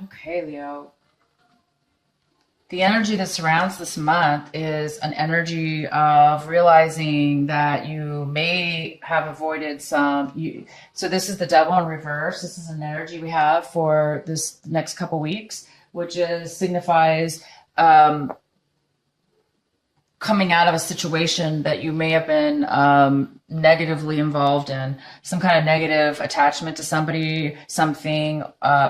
Okay, Leo. The energy that surrounds this month is an energy of realizing that you may have avoided so this is the devil in reverse. This is an energy we have for this next couple weeks, which is signifies um, coming out of a situation that you may have been negatively involved in, some kind of negative attachment to somebody, something,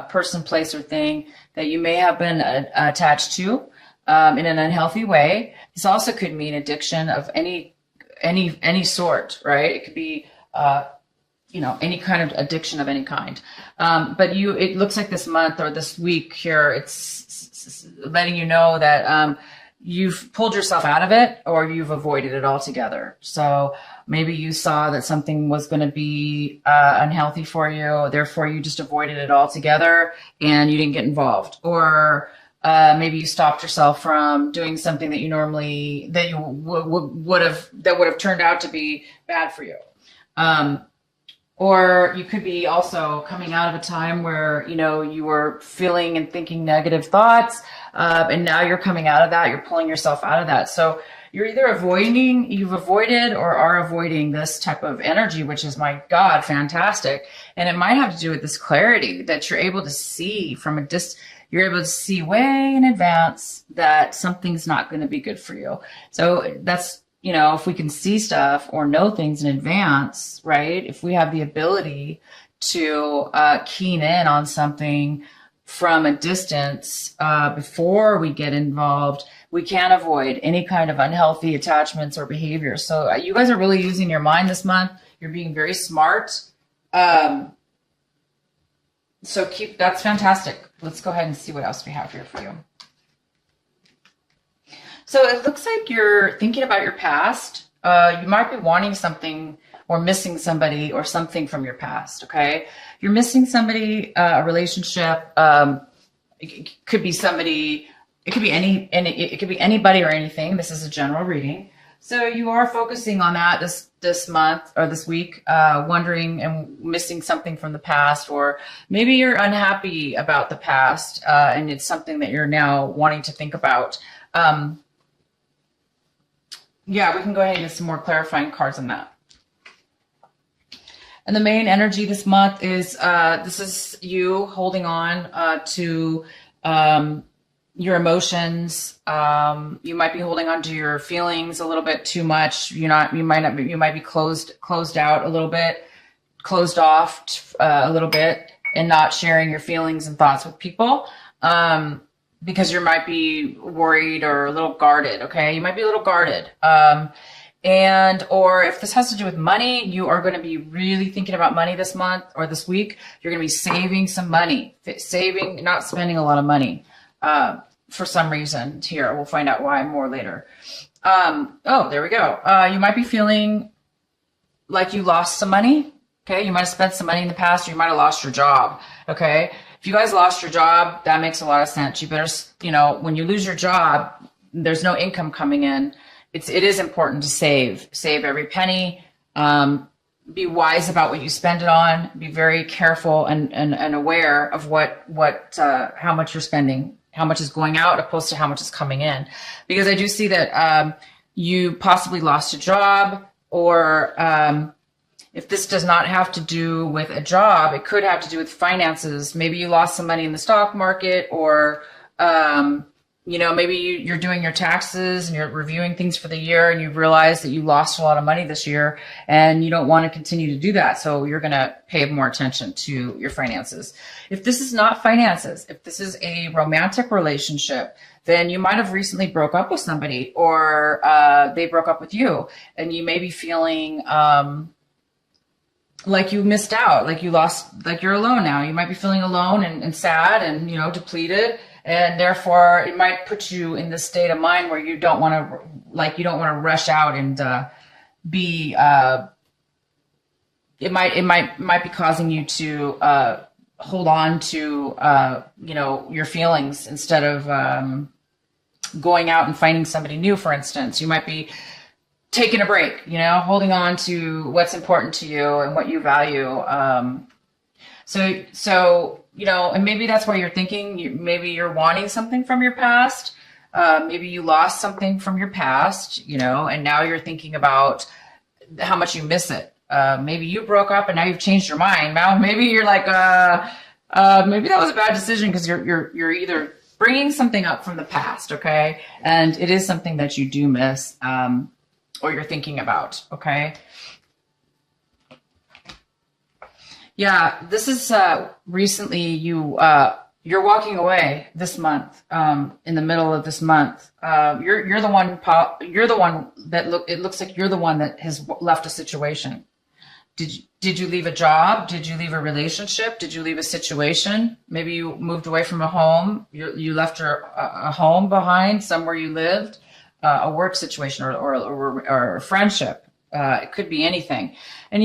person, place, or thing that you may have been attached to in an unhealthy way. This also could mean addiction of any sort, right? It could be any kind of addiction of any kind. But it looks like this month or this week here, it's letting you know that you've pulled yourself out of it or you've avoided it altogether. So maybe you saw that something was going to be unhealthy for you, therefore you just avoided it altogether and you didn't get involved. Or maybe you stopped yourself from doing something that you normally that you would have turned out to be bad for you. Or you could be also coming out of a time where, you were feeling and thinking negative thoughts, and now you're coming out of that, you're pulling yourself out of that. So you're either you've avoided or are avoiding this type of energy, which is, my God, fantastic. And it might have to do with this clarity that you're able to see you're able to see way in advance that something's not going to be good for you. So that's, if we can see stuff or know things in advance, right? If we have the ability to keen in on something from a distance before we get involved, we can avoid any kind of unhealthy attachments or behavior. So you guys are really using your mind this month. You're being very smart. That's fantastic. Let's go ahead and see what else we have here for you. So it looks like you're thinking about your past. You might be wanting something or missing somebody or something from your past. Okay. You're missing somebody, a relationship. It could be somebody, it could be it could be anybody or anything. This is a general reading. So you are focusing on that this month or this week, wondering and missing something from the past, or maybe you're unhappy about the past, and it's something that you're now wanting to think about. Yeah, we can go ahead and get some more clarifying cards on that. And the main energy this month is this is you holding on to your emotions. You might be holding on to your feelings a little bit too much. You might be closed out a little bit, closed off a little bit, and not sharing your feelings and thoughts with people. Because you might be worried or a little guarded, okay? You might be a little guarded. Or if this has to do with money, you are going to be really thinking about money this month or this week. You're going to be saving some money, not spending a lot of money for some reason here. We'll find out why more later. There we go. You might be feeling like you lost some money, okay? You might have spent some money in the past, or you might have lost your job, okay? If you guys lost your job, that makes a lot of sense. You better, when you lose your job, there's no income coming in. It is important to save every penny. Be wise about what you spend it on. Be very careful and aware of how much you're spending, how much is going out opposed to how much is coming in. Because I do see that you possibly lost a job, or if this does not have to do with a job, it could have to do with finances. Maybe you lost some money in the stock market, or, maybe you're doing your taxes and you're reviewing things for the year and you've realized that you lost a lot of money this year and you don't want to continue to do that. So you're going to pay more attention to your finances. If this is not finances, if this is a romantic relationship, then you might have recently broke up with somebody, or they broke up with you, and you may be feeling like you missed out, like you lost, like you're alone now. You might be feeling alone and sad and, depleted. And therefore it might put you in this state of mind where you don't want to rush out and be, it might be causing you to hold on to, your feelings instead of going out and finding somebody new, for instance. You might be taking a break, holding on to what's important to you and what you value. So and maybe that's why you're thinking, maybe you're wanting something from your past. Maybe you lost something from your past, and now you're thinking about how much you miss it. Maybe you broke up and now you've changed your mind. Now maybe you're like, maybe that was a bad decision because you're either bringing something up from the past, okay, and it is something that you do miss, or you're thinking about, okay. Yeah, this is recently you're walking away this month. In the middle of this month, you're the one. You're the one that it looks like you're the one that has left a situation. Did you leave a job? Did you leave a relationship? Did you leave a situation? Maybe you moved away from a home. You left a home behind, somewhere you lived, a work situation, or a friendship. It could be anything. And,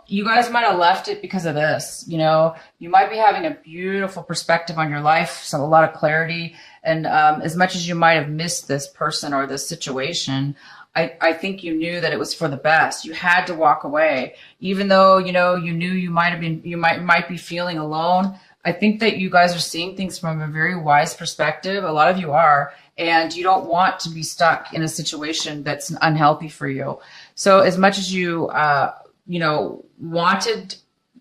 you guys might have left it because of this. You might be having a beautiful perspective on your life, so a lot of clarity. And as much as you might have missed this person or this situation, I think you knew that it was for the best. You had to walk away, even though, you knew you might be feeling alone. I think that you guys are seeing things from a very wise perspective. A lot of you are, and you don't want to be stuck in a situation that's unhealthy for you. So as much as you, wanted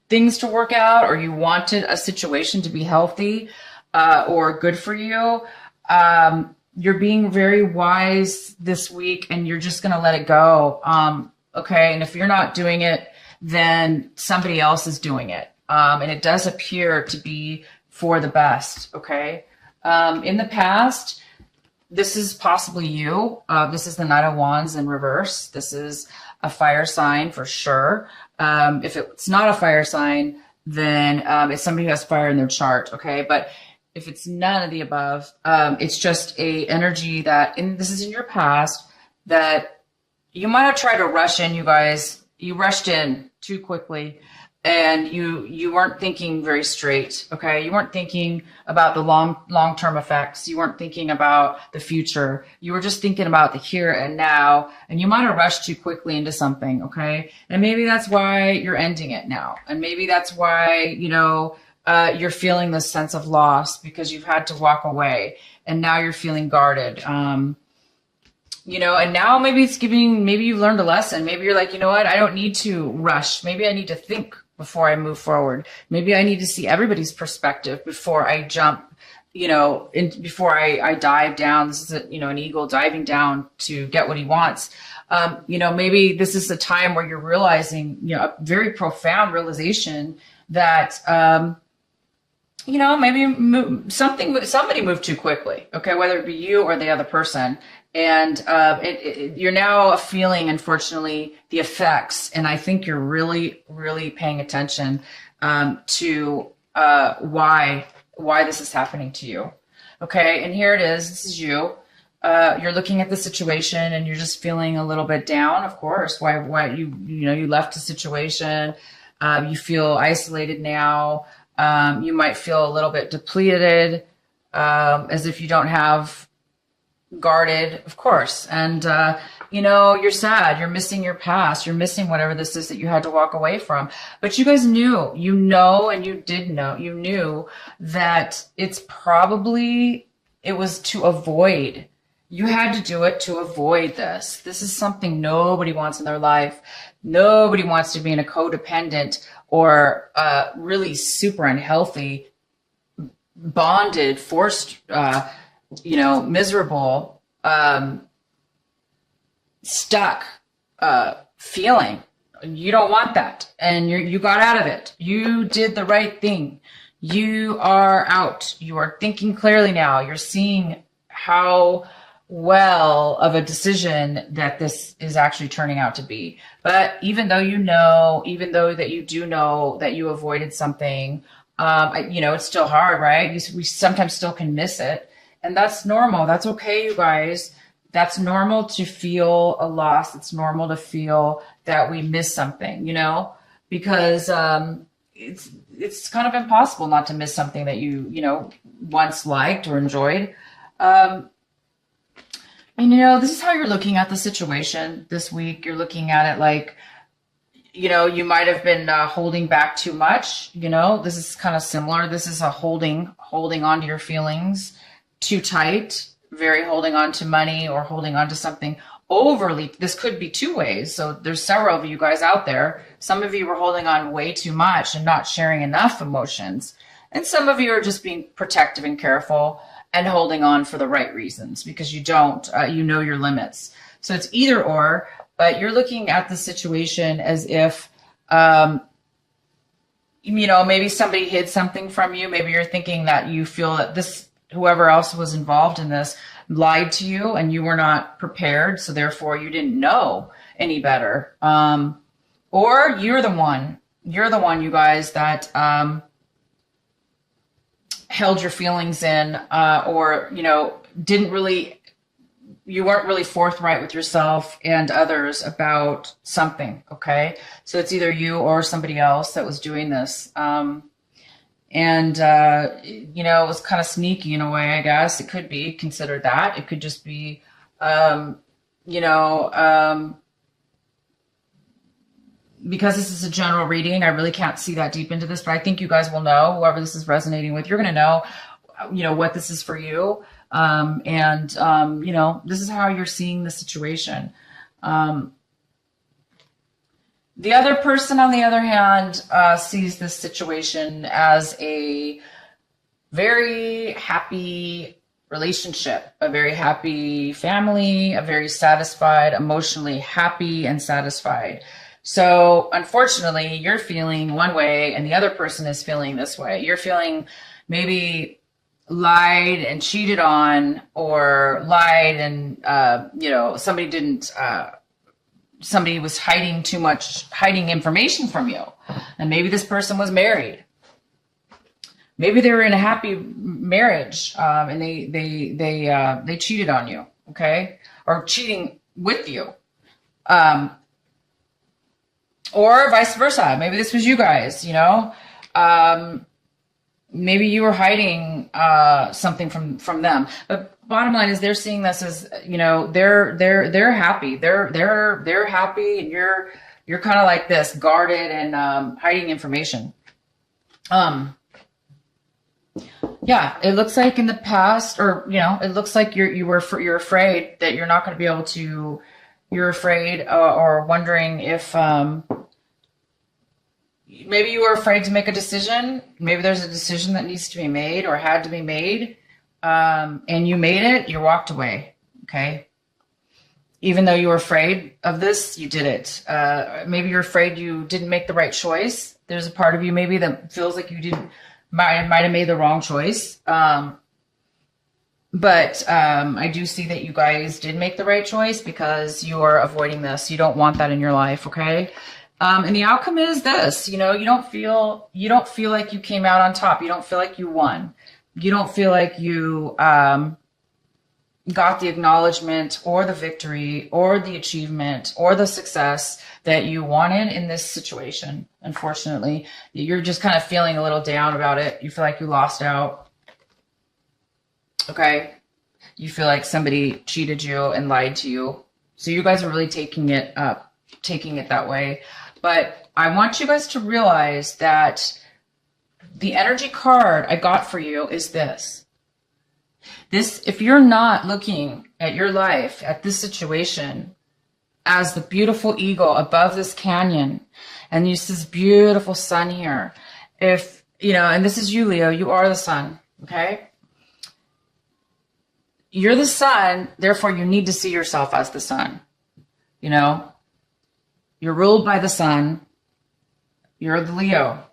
things to work out, or you wanted a situation to be healthy, or good for you, you're being very wise this week, and you're just going to let it go. Okay. And if you're not doing it, then somebody else is doing it. And it does appear to be for the best. Okay. In the past, this is possibly you. This is the Knight of Wands in reverse. This is a fire sign for sure. If it's not a fire sign, then it's somebody who has fire in their chart. Okay. But if it's none of the above, it's just a energy that, and this is in your past, that you might have tried to rush in, you guys. You rushed in too quickly, and you weren't thinking very straight. Okay. You weren't thinking about the long-term effects. You weren't thinking about the future. You were just thinking about the here and now, and you might have rushed too quickly into something. Okay. And maybe that's why you're ending it now. And maybe that's why, you're feeling this sense of loss because you've had to walk away, and now you're feeling guarded. And now maybe you've learned a lesson. Maybe you're like, what? I don't need to rush. Maybe I need to think before I move forward. Maybe I need to see everybody's perspective before I jump, before I dive down. This is an eagle diving down to get what he wants. Maybe this is a time where you're realizing, a very profound realization that, maybe somebody moved too quickly. Okay. Whether it be you or the other person. And you're now feeling, unfortunately, the effects. And I think you're really, really paying attention to why this is happening to you. Okay, and here it is. This is you. You're looking at the situation, and you're just feeling a little bit down. Of course, why you left the situation. You feel isolated now. You might feel a little bit depleted, as if you don't have guarded, of course. And, you're sad. You're missing your past. You're missing whatever this is that you had to walk away from. But you guys knew, and you did know, you knew that it was to avoid. You had to do it to avoid this. This is something nobody wants in their life. Nobody wants to be in a codependent or really super unhealthy, bonded, forced, miserable, stuck feeling. You don't want that. And you got out of it. You did the right thing. You are out. You are thinking clearly now. You're seeing how well of a decision that this is actually turning out to be. But even though that you do know that you avoided something, it's still hard, right? We sometimes still can miss it. And that's normal. That's okay, you guys. That's normal to feel a loss. It's normal to feel that we miss something, because it's kind of impossible not to miss something that you once liked or enjoyed. And this is how you're looking at the situation this week. You're looking at it like, you know, you might have been holding back too much. You know, this is kind of similar. This is a holding on to your feelings too tight, very holding on to money or holding on to something overly. This could be two ways. So there's several of you guys out there. Some of you were holding on way too much and not sharing enough emotions. And some of you are just being protective and careful and holding on for the right reasons because you don't, you know your limits. So it's either or, but you're looking at the situation as if, you know, maybe somebody hid something from you. Maybe you're thinking that you feel that this, whoever else was involved in this lied to you and you were not prepared. So therefore you didn't know any better. Or you're the one, you guys, that, held your feelings in, or, you know, you weren't really forthright with yourself and others about something. Okay. So it's either you or somebody else that was doing this. And, you know, it was kind of sneaky in a way, I guess. It could be considered that. It could just be, you know, because this is a general reading, I really can't see that deep into this, but I think you guys will know, whoever this is resonating with, you're going to know, you know, what this is for you. And, you know, this is how you're seeing the situation. The other person, on the other hand, sees this situation as a very happy relationship, a very happy family, a very satisfied, emotionally happy and satisfied. So unfortunately, you're feeling one way and the other person is feeling this way. You're feeling maybe lied and cheated on, or lied and, you know, somebody was hiding information from you. And maybe this person was married. Maybe they were in a happy marriage, and they cheated on you. Okay. Or cheating with you. Or vice versa. Maybe this was you guys, you know, maybe you were hiding, something from them, but bottom line is they're seeing this as, you know, they're happy. They're happy, and you're kind of like this, guarded and, hiding information. Yeah, it looks like in the past, or, you know, it looks like you're afraid that you're not going to be able to, you're afraid, or wondering if, maybe you were afraid to make a decision. Maybe there's a decision that needs to be made or had to be made. And you made it, you walked away. Okay. Even though you were afraid of this, you did it. Maybe you're afraid you didn't make the right choice. There's a part of you maybe that feels like you might have made the wrong choice. But I do see that you guys did make the right choice because you are avoiding this. You don't want that in your life. Okay. And the outcome is this, you know, you don't feel like you came out on top. You don't feel like you won. You don't feel like you, got the acknowledgement or the victory or the achievement or the success that you wanted in this situation. Unfortunately, you're just kind of feeling a little down about it. You feel like you lost out. Okay. You feel like somebody cheated you and lied to you. So you guys are really taking it that way. But I want you guys to realize that the energy card I got for you is this. If you're not looking at your life, at this situation, as the beautiful eagle above this canyon, and you see this beautiful sun here, if, you know, and this is you, Leo, you are the sun, okay? You're the sun, therefore you need to see yourself as the sun, you know? You're ruled by the sun. You're the Leo.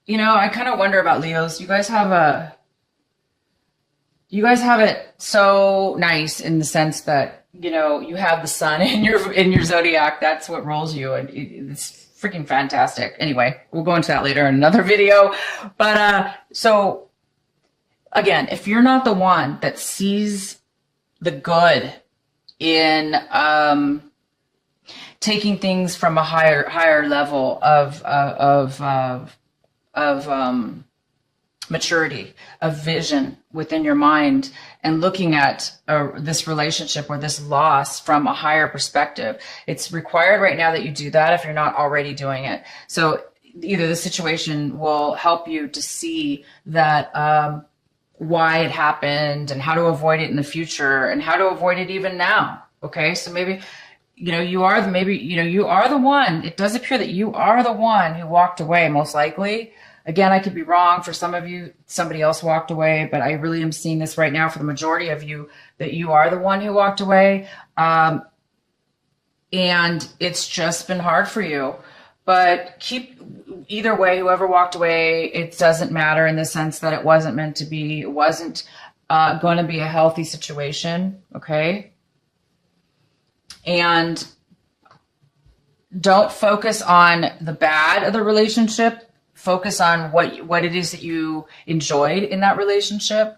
You know, I kind of wonder about Leos. You guys have it so nice in the sense that, you know, you have the sun in your zodiac. That's what rules you. And it's freaking fantastic. Anyway, we'll go into that later in another video. But, so again, if you're not the one that sees the good in, taking things from a higher level of maturity, of vision within your mind, and looking at this relationship or this loss from a higher perspective. It's required right now that you do that if you're not already doing it. So either the situation will help you to see that why it happened and how to avoid it in the future and how to avoid it even now. Okay, so maybe you are the one. It does appear that you are the one who walked away, most likely. Again, I could be wrong. For some of you, somebody else walked away, but I really am seeing this right now for the majority of you, that you are the one who walked away. And it's just been hard for you. But either way, whoever walked away, it doesn't matter in the sense that it wasn't meant to be. It wasn't going to be a healthy situation, okay? And don't focus on the bad of the relationship. Focus on what it is that you enjoyed in that relationship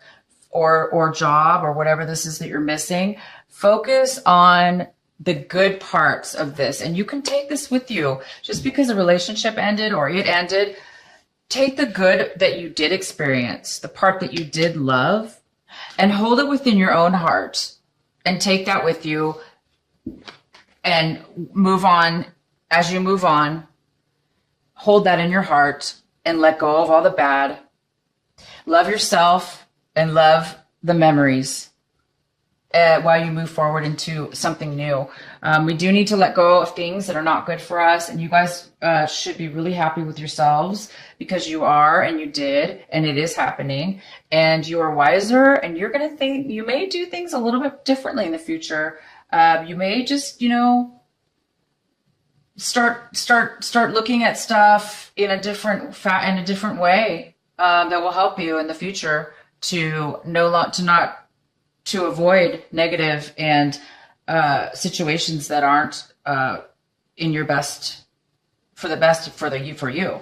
or job or whatever this is that you're missing. Focus on the good parts of this. And you can take this with you. Just because a relationship ended or it ended, take the good that you did experience, the part that you did love, and hold it within your own heart and take that with you and move on. As you move on, hold that in your heart and let go of all the bad. Love yourself and love the memories while you move forward into something new. We do need to let go of things that are not good for us. And you guys should be really happy with yourselves because you are and you did and it is happening. And you are wiser and you're going to think you may do things a little bit differently in the future. You may just, start looking at stuff in a different way that will help you in the future to avoid negative and situations that aren't in your best for you.